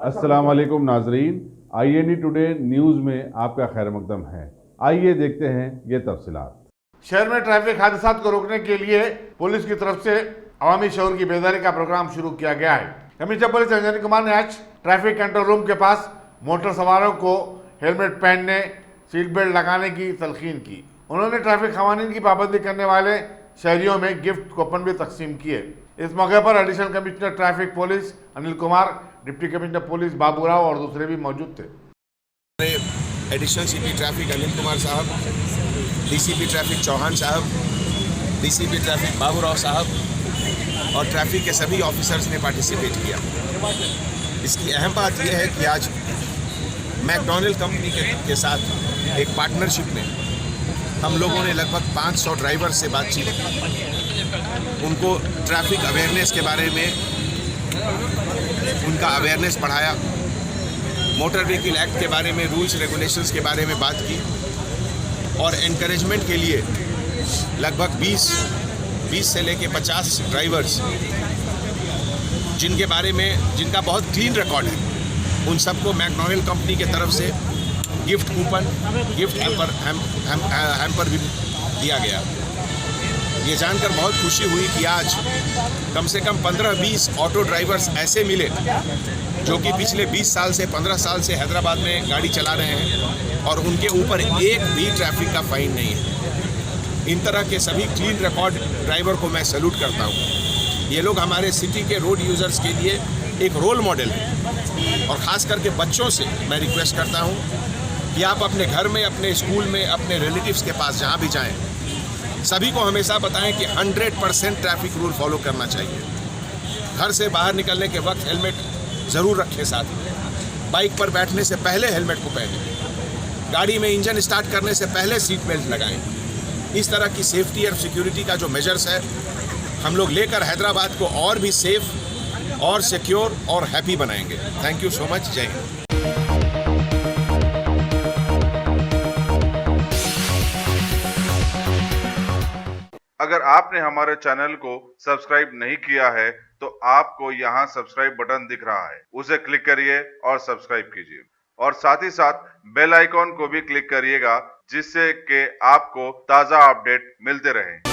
अस्सलाम वालेकुम नाजरीन, INE टुडे न्यूज़ में आपका खैर मकदम है। आइए देखते हैं ये तफसीलात। शहर में ट्रैफिक हादसा को रोकने के लिए पुलिस की तरफ से अवामी शऊर की बेदारी का प्रोग्राम शुरू किया गया है। कमिश्नर पुलिस अंजनी कुमार ने आज ट्रैफिक कंट्रोल रूम के पास मोटर सवारों को हेलमेट पहनने, सीट बेल्ट लगाने की तलकीन की। उन्होंने ट्रैफिक कवानीन की पाबंदी करने वाले शहरियों में गिफ्ट कूपन भी तकसीम किए। इस मौके पर additional commissioner traffic police Anil Kumar, deputy commissioner police Babu Rao और दूसरे भी मौजूद थे। Additional CP traffic Anil Kumar साहब, DCP ट्रैफिक चौहान साहब, DCP ट्रैफिक बाबू राव साहब और ट्रैफिक के सभी ऑफिसर्स ने पार्टिसिपेट किया। इसकी अहम बात यह है कि आज मैकडॉनल्ड कंपनी के साथ एक पार्टनरशिप में हम लोगों ने लगभग 500 ड्राइवर से बातचीत की। उनको ट्रैफिक अवेयरनेस के बारे में उनका अवेयरनेस बढ़ाया, मोटर व्हीकल एक्ट के बारे में, रूल्स रेगुलेशंस के बारे में बात की और एनकरेजमेंट के लिए लगभग 20 से लेके 50 ड्राइवर्स जिनका बहुत क्लीन रिकॉर्ड है, उन सबको मैकडॉनल्ड कंपनी के तरफ से गिफ्ट कूपन, गिफ्ट हैम्पर भी दिया गया। ये जानकर बहुत खुशी हुई कि आज कम से कम 15-20 ऑटो ड्राइवर्स ऐसे मिले जो कि पिछले 20 साल से 15 साल से हैदराबाद में गाड़ी चला रहे हैं और उनके ऊपर एक भी ट्रैफिक का फाइन नहीं है। इन तरह के सभी क्लीन रिकॉर्ड ड्राइवर को मैं सैल्यूट करता हूँ। ये लोग हमारे सिटी के रोड यूज़र्स के लिए एक रोल मॉडल है और ख़ास करके बच्चों से मैं रिक्वेस्ट करता हूँ कि आप अपने घर में, अपने स्कूल में, अपने रिलेटिव्स के पास जहाँ भी जाएँ, सभी को हमेशा बताएं कि 100% ट्रैफिक रूल फॉलो करना चाहिए। घर से बाहर निकलने के वक्त हेलमेट ज़रूर रखें साथ में, बाइक पर बैठने से पहले हेलमेट को पहनें, गाड़ी में इंजन स्टार्ट करने से पहले सीट बेल्ट लगाएं। इस तरह की सेफ्टी और सिक्योरिटी का जो मेजर्स है हम लोग लेकर हैदराबाद को और भी सेफ और सिक्योर और हैप्पी बनाएंगे। Thank you so much. जय हिंद। अगर आपने हमारे चैनल को सब्सक्राइब नहीं किया है तो आपको यहाँ सब्सक्राइब बटन दिख रहा है, उसे क्लिक करिए और सब्सक्राइब कीजिए और साथ ही साथ बेल आइकॉन को भी क्लिक करिएगा जिससे कि आपको ताज़ा अपडेट मिलते रहें।